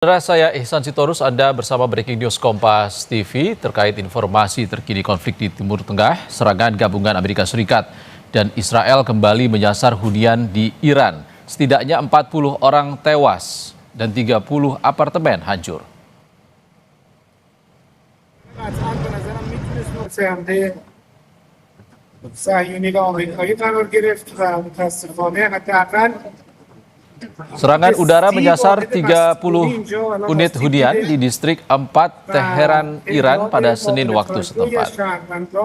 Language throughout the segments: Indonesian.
Saudara saya Ihsan Sitorus, Anda bersama Breaking News Kompas TV terkait informasi terkini konflik di Timur Tengah. Serangan gabungan Amerika Serikat dan Israel kembali menyasar hunian di Iran. Setidaknya 40 orang tewas dan 30 apartemen hancur. Serangan udara menyasar 30 unit hunian di distrik 4 Teheran, Iran pada Senin waktu setempat.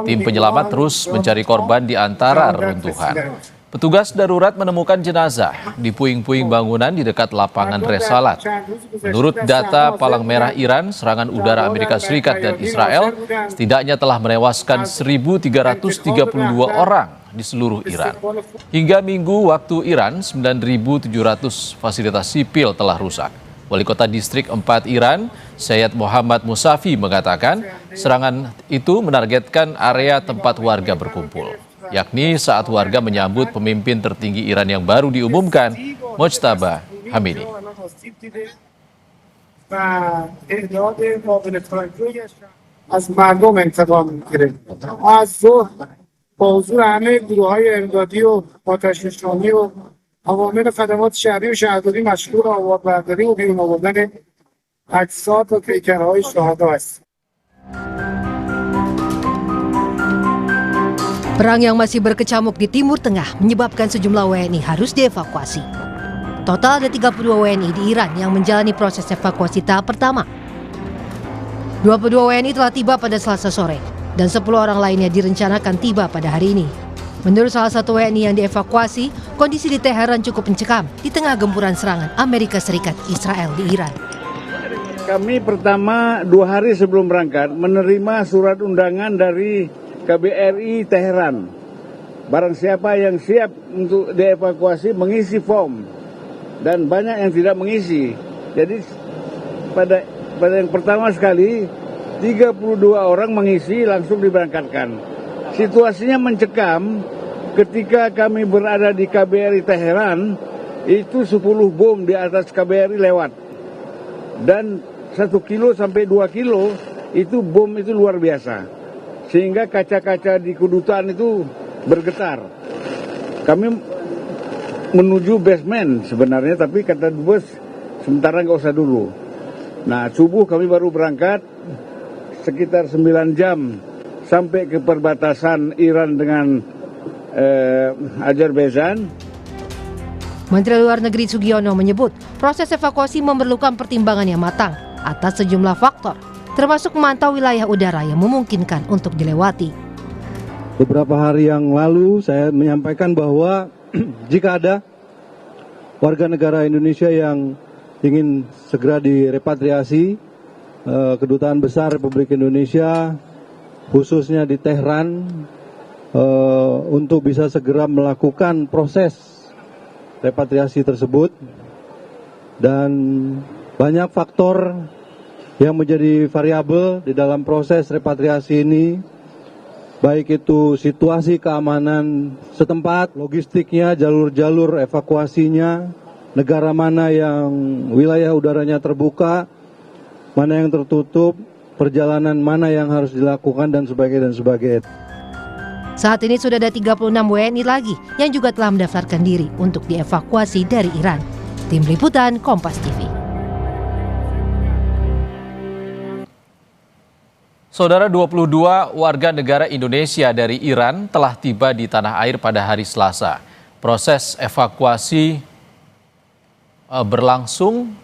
Tim penyelamat terus mencari korban di antara reruntuhan. Petugas darurat menemukan jenazah di puing-puing bangunan di dekat lapangan Resalat. Menurut data Palang Merah Iran, serangan udara Amerika Serikat dan Israel setidaknya telah menewaskan 1.332 orang di seluruh Iran. Hingga Minggu waktu Iran, 9.700 fasilitas sipil telah rusak. Wali Kota Distrik 4 Iran, Syed Muhammad Musafi mengatakan serangan itu menargetkan area tempat warga berkumpul, yakni saat warga menyambut pemimpin tertinggi Iran yang baru diumumkan, Mojtaba Hamidi. با حضور همه گروه‌های امدادی و آتش‌نشانی و عوامل خدمات شهری و شهرداری مشغول آواربرداری و بیرون آوردن اجساد و پیکرهای شهدا است. Perang yang masih berkecamuk di Timur Tengah menyebabkan sejumlah WNI harus dievakuasi. Total ada 32 WNI di Iran yang menjalani proses evakuasi tahap pertama. 22 WNI telah tiba pada Selasa sore, dan 10 orang lainnya direncanakan tiba pada hari ini. Menurut salah satu WNI yang dievakuasi, kondisi di Teheran cukup mencekam di tengah gempuran serangan Amerika Serikat Israel di Iran. Kami pertama 2 hari sebelum berangkat menerima surat undangan dari KBRI Teheran. Barang siapa yang siap untuk dievakuasi mengisi form, dan banyak yang tidak mengisi. Jadi pada yang pertama sekali 32 orang mengisi langsung diberangkatkan. Situasinya mencekam ketika kami berada di KBRI Teheran, itu 10 bom di atas KBRI lewat. Dan 1 kilo sampai 2 kilo itu bom itu luar biasa. Sehingga kaca-kaca di kedutaan itu bergetar. Kami menuju basement sebenarnya, tapi kata dubes sementara nggak usah dulu. Nah, subuh kami baru berangkat sekitar 9 jam sampai ke perbatasan Iran dengan Azerbaijan. Menteri Luar Negeri Sugiono menyebut proses evakuasi memerlukan pertimbangan yang matang atas sejumlah faktor, termasuk memantau wilayah udara yang memungkinkan untuk dilewati. Beberapa hari yang lalu saya menyampaikan bahwa jika ada warga negara Indonesia yang ingin segera direpatriasi, Kedutaan Besar Republik Indonesia khususnya di Tehran untuk bisa segera melakukan proses repatriasi tersebut, dan banyak faktor yang menjadi variabel di dalam proses repatriasi ini, baik itu situasi keamanan setempat, logistiknya, jalur-jalur evakuasinya, negara mana yang wilayah udaranya terbuka, mana yang tertutup, perjalanan mana yang harus dilakukan, dan sebagainya. Saat ini sudah ada 36 WNI lagi yang juga telah mendaftarkan diri untuk dievakuasi dari Iran. Tim Liputan Kompas TV. Saudara, 22 warga negara Indonesia dari Iran telah tiba di tanah air pada hari Selasa. Proses evakuasi berlangsung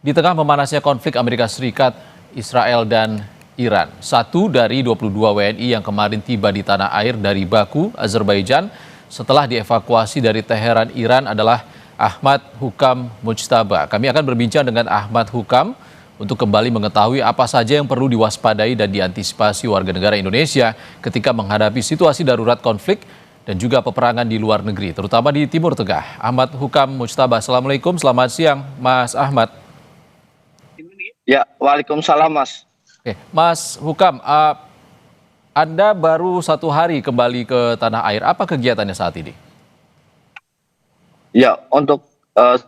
di tengah memanasnya konflik Amerika Serikat, Israel, dan Iran. 1 dari 22 WNI yang kemarin tiba di tanah air dari Baku, Azerbaijan, setelah dievakuasi dari Teheran, Iran adalah Ahmad Hukam Mujtaba. Kami akan berbincang dengan Ahmad Hukam untuk kembali mengetahui apa saja yang perlu diwaspadai dan diantisipasi warga negara Indonesia ketika menghadapi situasi darurat konflik dan juga peperangan di luar negeri, terutama di Timur Tengah. Ahmad Hukam Mujtaba, Assalamualaikum, selamat siang Mas Ahmad. Ya, waalaikumsalam Mas. Oke, Mas Hukam, Anda baru 1 hari kembali ke tanah air. Apa kegiatannya saat ini? Ya, untuk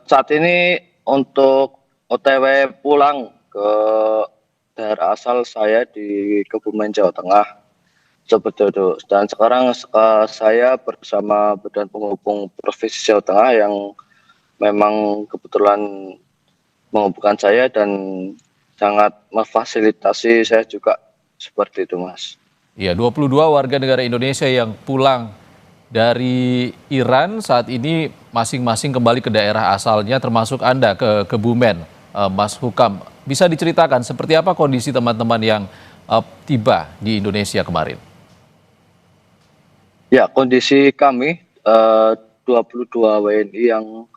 saat ini untuk OTW pulang ke daerah asal saya di Kebumen, Jawa Tengah. Seperti itu. Dan sekarang saya bersama Badan Penghubung Provinsi Jawa Tengah yang memang kebetulan menghubungkan saya dan sangat memfasilitasi saya juga seperti itu, Mas. Ya, 22 warga negara Indonesia yang pulang dari Iran saat ini masing-masing kembali ke daerah asalnya termasuk Anda ke Kebumen, Mas Hukam. Bisa diceritakan seperti apa kondisi teman-teman yang tiba di Indonesia kemarin? Ya, kondisi kami 22 WNI yang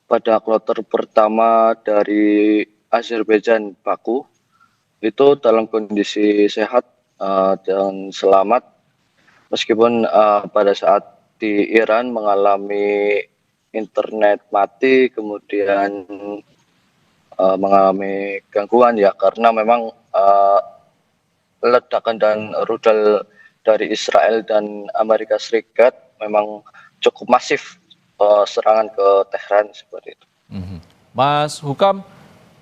pada kloter pertama dari Azerbaijan Baku itu dalam kondisi sehat dan selamat meskipun pada saat di Iran mengalami internet mati kemudian mengalami gangguan ya karena memang ledakan dan rudal dari Israel dan Amerika Serikat memang cukup masif serangan ke Tehran seperti itu. Mas Hukam,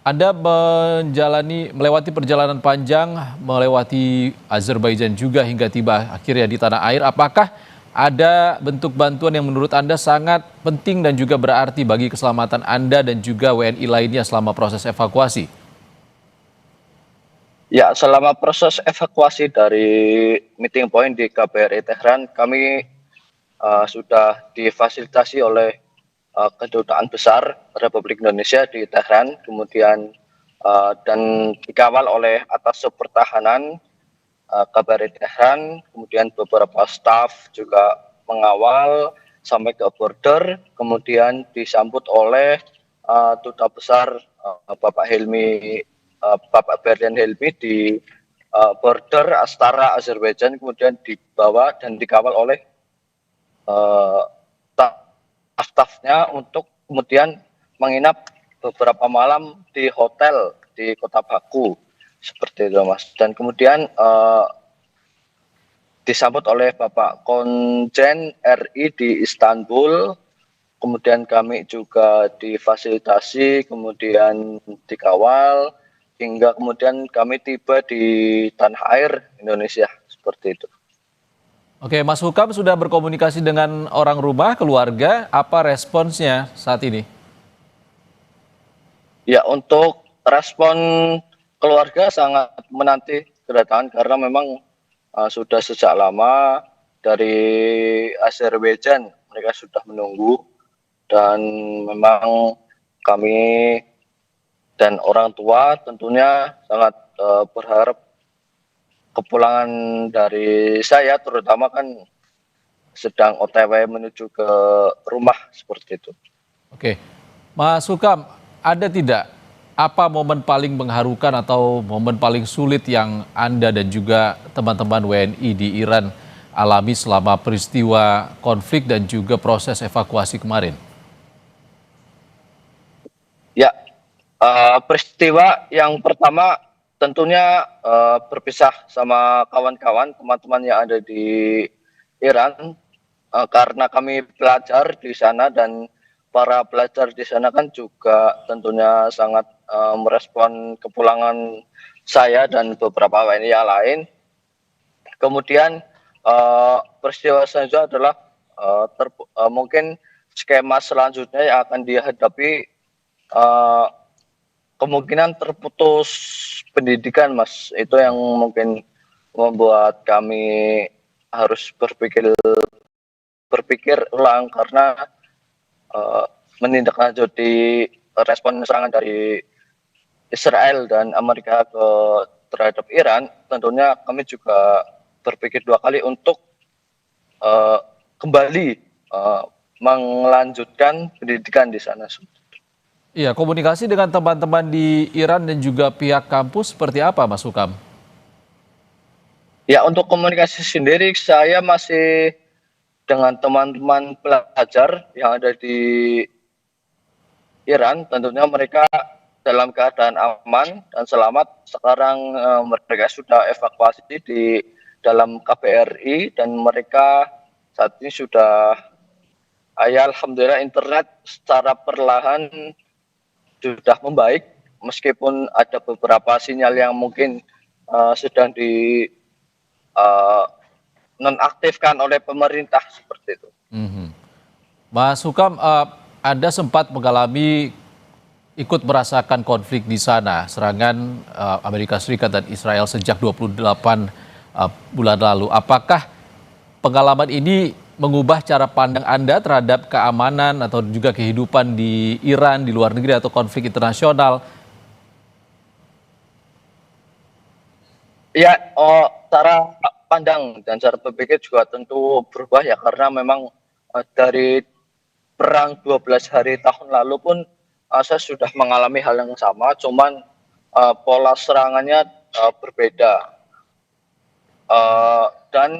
Anda melewati perjalanan panjang, melewati Azerbaijan juga hingga tiba akhirnya di tanah air. Apakah ada bentuk bantuan yang menurut Anda sangat penting dan juga berarti bagi keselamatan Anda dan juga WNI lainnya selama proses evakuasi? Ya, selama proses evakuasi dari meeting point di KBRI Tehran, kami sudah difasilitasi oleh Kedutaan Besar Republik Indonesia di Tehran, kemudian dan dikawal oleh atas pertahanan KBRI Tehran, kemudian beberapa staf juga mengawal sampai ke border, kemudian disambut oleh Duta Besar Bapak Helmi, Bapak Berlian Helmi di border Astara Azerbaijan, kemudian dibawa dan dikawal oleh staf-stafnya untuk kemudian menginap beberapa malam di hotel di kota Baku seperti itu, Mas. Dan kemudian disambut oleh Bapak Konjen RI di Istanbul, kemudian kami juga difasilitasi, kemudian dikawal hingga kemudian kami tiba di tanah air Indonesia seperti itu. Oke, Mas Hukam sudah berkomunikasi dengan orang rumah, keluarga, apa responsnya saat ini? Ya, untuk respon keluarga sangat menanti kedatangan karena memang sudah sejak lama dari Azerbaijan mereka sudah menunggu dan memang kami dan orang tua tentunya sangat berharap kepulangan dari saya terutama kan sedang OTW menuju ke rumah seperti itu. Oke, Mas Hukam, ada tidak apa momen paling mengharukan atau momen paling sulit yang Anda dan juga teman-teman WNI di Iran alami selama peristiwa konflik dan juga proses evakuasi kemarin? Ya, peristiwa yang pertama tentunya berpisah sama kawan-kawan teman-teman yang ada di Iran karena kami belajar di sana dan para pelajar di sana kan juga tentunya sangat merespon kepulangan saya dan beberapa WNI yang lain. Kemudian peristiwa selanjutnya adalah mungkin skema selanjutnya yang akan dihadapi kemungkinan terputus pendidikan, Mas. Itu yang mungkin membuat kami harus berpikir ulang karena menindaklanjuti respon serangan dari Israel dan Amerika terhadap Iran, tentunya kami juga berpikir dua kali untuk kembali melanjutkan pendidikan di sana. Iya, komunikasi dengan teman-teman di Iran dan juga pihak kampus seperti apa, Mas Hukam? Ya, untuk komunikasi sendiri saya masih dengan teman-teman pelajar yang ada di Iran, tentunya mereka dalam keadaan aman dan selamat. Sekarang mereka sudah evakuasi di dalam KBRI dan mereka saat ini sudah, ya alhamdulillah internet secara perlahan sudah membaik meskipun ada beberapa sinyal yang mungkin sedang di nonaktifkan oleh pemerintah seperti itu. Mas Hukam, Anda sempat mengalami ikut merasakan konflik di sana, serangan Amerika Serikat dan Israel sejak 28 bulan lalu. Apakah pengalaman ini mengubah cara pandang Anda terhadap keamanan atau juga kehidupan di Iran, di luar negeri atau konflik internasional? Ya, cara pandang dan cara berpikir juga tentu berubah ya, karena memang dari perang 12 hari tahun lalu pun saya sudah mengalami hal yang sama, cuman pola serangannya berbeda. Dan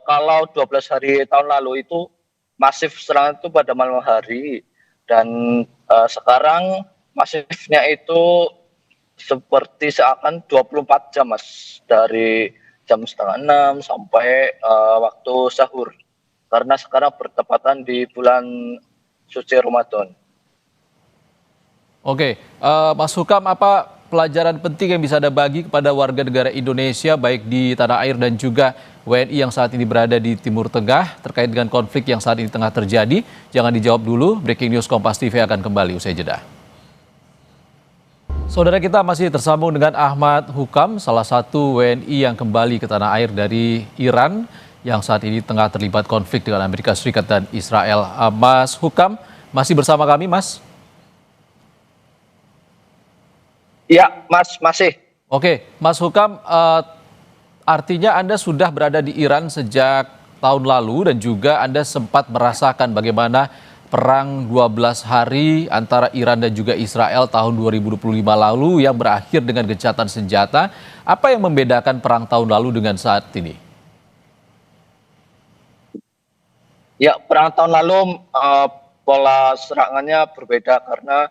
kalau 12 hari tahun lalu itu masif serangan itu pada malam hari, dan sekarang masifnya itu seperti seakan 24 jam, Mas, dari jam setengah 6 sampai waktu sahur, karena sekarang bertepatan di bulan suci Ramadan. Oke, Mas Hukam, apa pelajaran penting yang bisa Anda bagi kepada warga negara Indonesia baik di tanah air dan juga WNI yang saat ini berada di Timur Tengah terkait dengan konflik yang saat ini tengah terjadi? Jangan dijawab dulu, Breaking News Kompas TV akan kembali usai jeda. Saudara, kita masih tersambung dengan Ahmad Hukam, salah satu WNI yang kembali ke tanah air dari Iran yang saat ini tengah terlibat konflik dengan Amerika Serikat dan Israel. Mas Hukam, masih bersama kami, Mas? Ya, Mas, masih. Oke, Mas Hukam, artinya Anda sudah berada di Iran sejak tahun lalu dan juga Anda sempat merasakan bagaimana perang 12 hari antara Iran dan juga Israel tahun 2025 lalu yang berakhir dengan gencatan senjata. Apa yang membedakan perang tahun lalu dengan saat ini? Ya, perang tahun lalu pola serangannya berbeda karena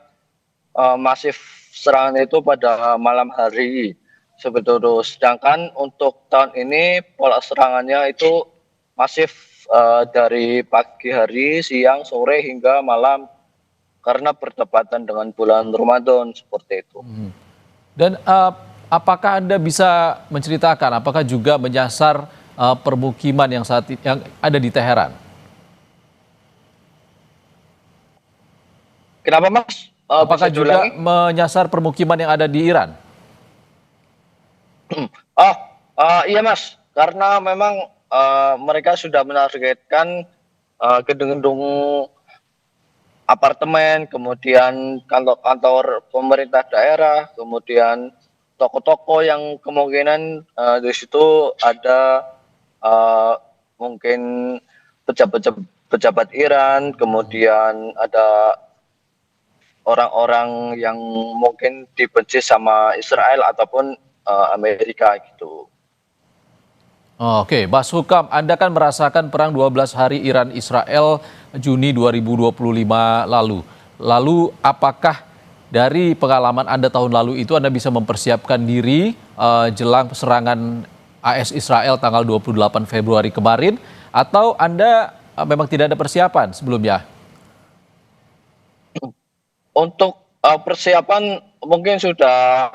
masif serangan itu pada malam hari sebetulnya. Sedangkan untuk tahun ini pola serangannya itu masif dari pagi hari, siang, sore hingga malam karena bertepatan dengan bulan Ramadan seperti itu. Dan apakah Anda bisa menceritakan apakah juga menyasar permukiman yang ada di Teheran? Kenapa, Mas? Apakah juga menyasar permukiman yang ada di Iran? Iya, Mas, karena memang mereka sudah menargetkan gedung-gedung apartemen, kemudian kantor-kantor pemerintah daerah, kemudian toko-toko yang kemungkinan di situ ada mungkin pejabat Iran, kemudian ada orang-orang yang mungkin dibenci sama Israel ataupun Amerika gitu. Oke, Mas Hukam, Anda kan merasakan perang 12 hari Iran-Israel Juni 2025 lalu. Lalu apakah dari pengalaman Anda tahun lalu itu Anda bisa mempersiapkan diri jelang serangan AS Israel tanggal 28 Februari kemarin, atau Anda memang tidak ada persiapan sebelumnya? Untuk persiapan mungkin sudah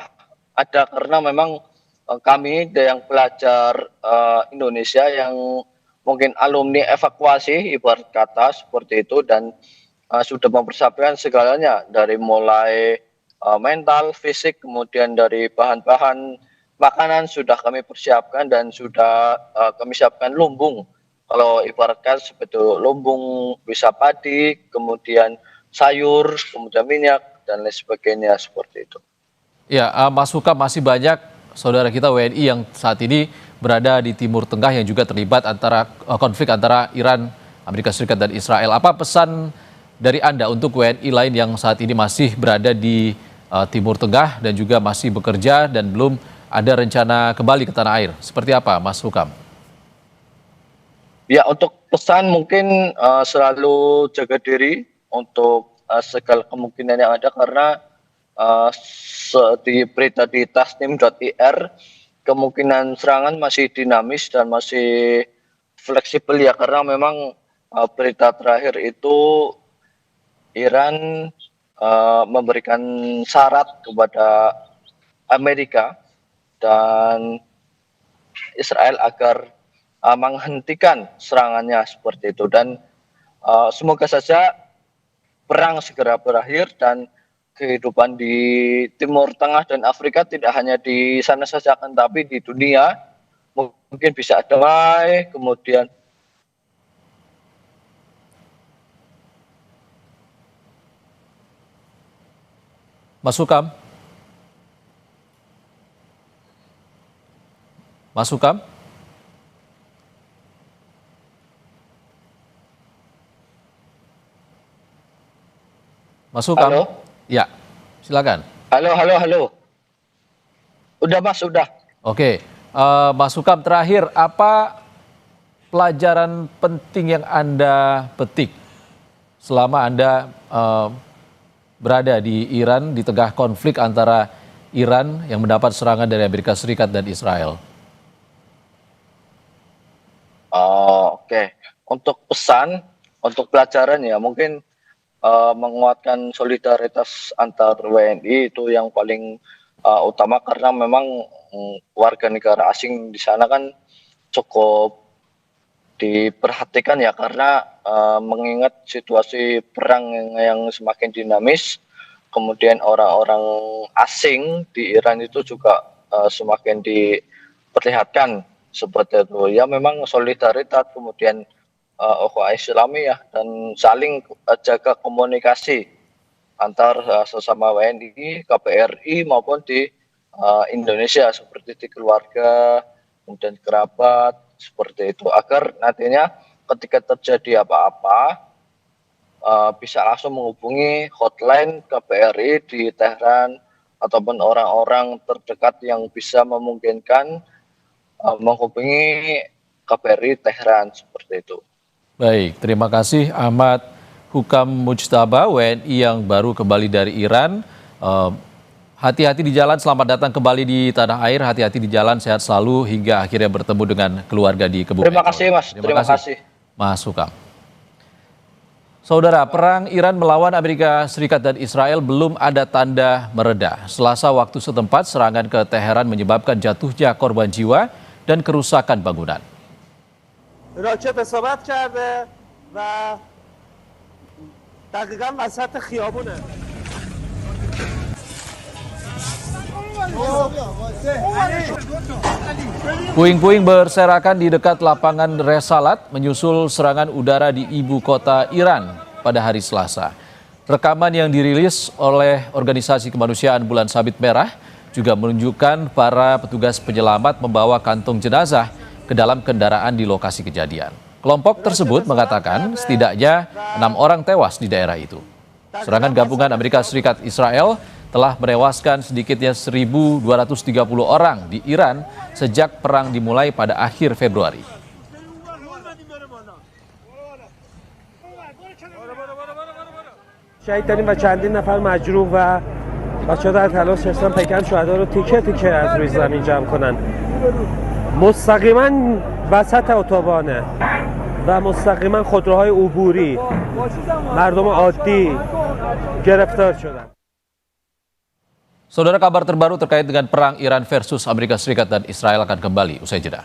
ada, karena memang kami yang pelajar Indonesia yang mungkin alumni evakuasi ibarat kata seperti itu, dan sudah mempersiapkan segalanya dari mulai mental, fisik, kemudian dari bahan-bahan makanan sudah kami persiapkan dan sudah kami siapkan lumbung. Kalau ibaratkan seperti lumbung bisa padi, kemudian sayur, kemudian minyak dan lain sebagainya seperti itu. Ya, Mas Hukam, masih banyak saudara kita WNI yang saat ini berada di Timur Tengah yang juga terlibat antara konflik antara Iran, Amerika Serikat dan Israel. Apa pesan dari Anda untuk WNI lain yang saat ini masih berada di Timur Tengah dan juga masih bekerja dan belum ada rencana kembali ke tanah air? Seperti apa, Mas Hukam? Ya, untuk pesan mungkin selalu jaga diri untuk segala kemungkinan yang ada, karena di berita di tasnim.ir kemungkinan serangan masih dinamis dan masih fleksibel ya, karena memang berita terakhir itu Iran memberikan syarat kepada Amerika dan Israel agar menghentikan serangannya seperti itu, dan semoga saja perang segera berakhir dan kehidupan di Timur Tengah dan Afrika tidak hanya di sana saja, akan tapi di dunia mungkin bisa damai. Kemudian Mas Hukam? Mas Hukam? Mas Hukam? Halo? Ya, silakan. halo. Udah Mas, udah. Oke, Mas Hukam, terakhir apa pelajaran penting yang Anda petik selama Anda berada di Iran di tengah konflik antara Iran yang mendapat serangan dari Amerika Serikat dan Israel? Oke. Untuk pesan, untuk pelajaran ya mungkin menguatkan solidaritas antar WNI itu yang paling utama, karena memang warga negara asing di sana kan cukup diperhatikan ya, karena mengingat situasi perang yang semakin dinamis, kemudian orang-orang asing di Iran itu juga semakin diperlihatkan seperti itu ya. Memang solidaritas, kemudian ukhuwah Islamiyah dan saling jaga komunikasi antar sesama WNI, KBRI maupun di Indonesia, seperti di keluarga, kemudian kerabat, seperti itu, agar nantinya ketika terjadi apa-apa bisa langsung menghubungi hotline KBRI di Tehran ataupun orang-orang terdekat yang bisa memungkinkan menghubungi KBRI Tehran, seperti itu. Baik, terima kasih Ahmad Hukam Mujtaba, WNI yang baru kembali dari Iran. Hati-hati di jalan, selamat datang kembali di tanah air, hati-hati di jalan, sehat selalu hingga akhirnya bertemu dengan keluarga di Kebumen. Terima kasih Mas, terima kasih. Mas Hukam. Saudara, perang Iran melawan Amerika Serikat dan Israel belum ada tanda mereda. Selasa waktu setempat, serangan ke Teheran menyebabkan jatuhnya korban jiwa dan kerusakan bangunan. راکت اصابت کرده و دقیقا وسط خیابونه. Puing-puing berserakan di dekat lapangan Resalat menyusul serangan udara di ibu kota Iran pada hari Selasa. Rekaman yang dirilis oleh Organisasi Kemanusiaan Bulan Sabit Merah juga menunjukkan para petugas penyelamat membawa kantung jenazah ke dalam kendaraan di lokasi kejadian. Kelompok tersebut mengatakan setidaknya 6 orang tewas di daerah itu. Serangan gabungan Amerika Serikat Israel telah menewaskan sedikitnya 1.230 orang di Iran sejak perang dimulai pada akhir Februari. شهید داریم و چندین نفر مجروح و بچه‌ها در تلاش هستن پیکر شهدا رو تیکه تیکه از روی زمین جمع کنن. مستقیما وسط اتوبانه و مستقیما خودروهای عبوری، مردم عادی گرفتار شدن. Saudara, kabar terbaru terkait dengan perang Iran versus Amerika Serikat dan Israel akan kembali usai jeda.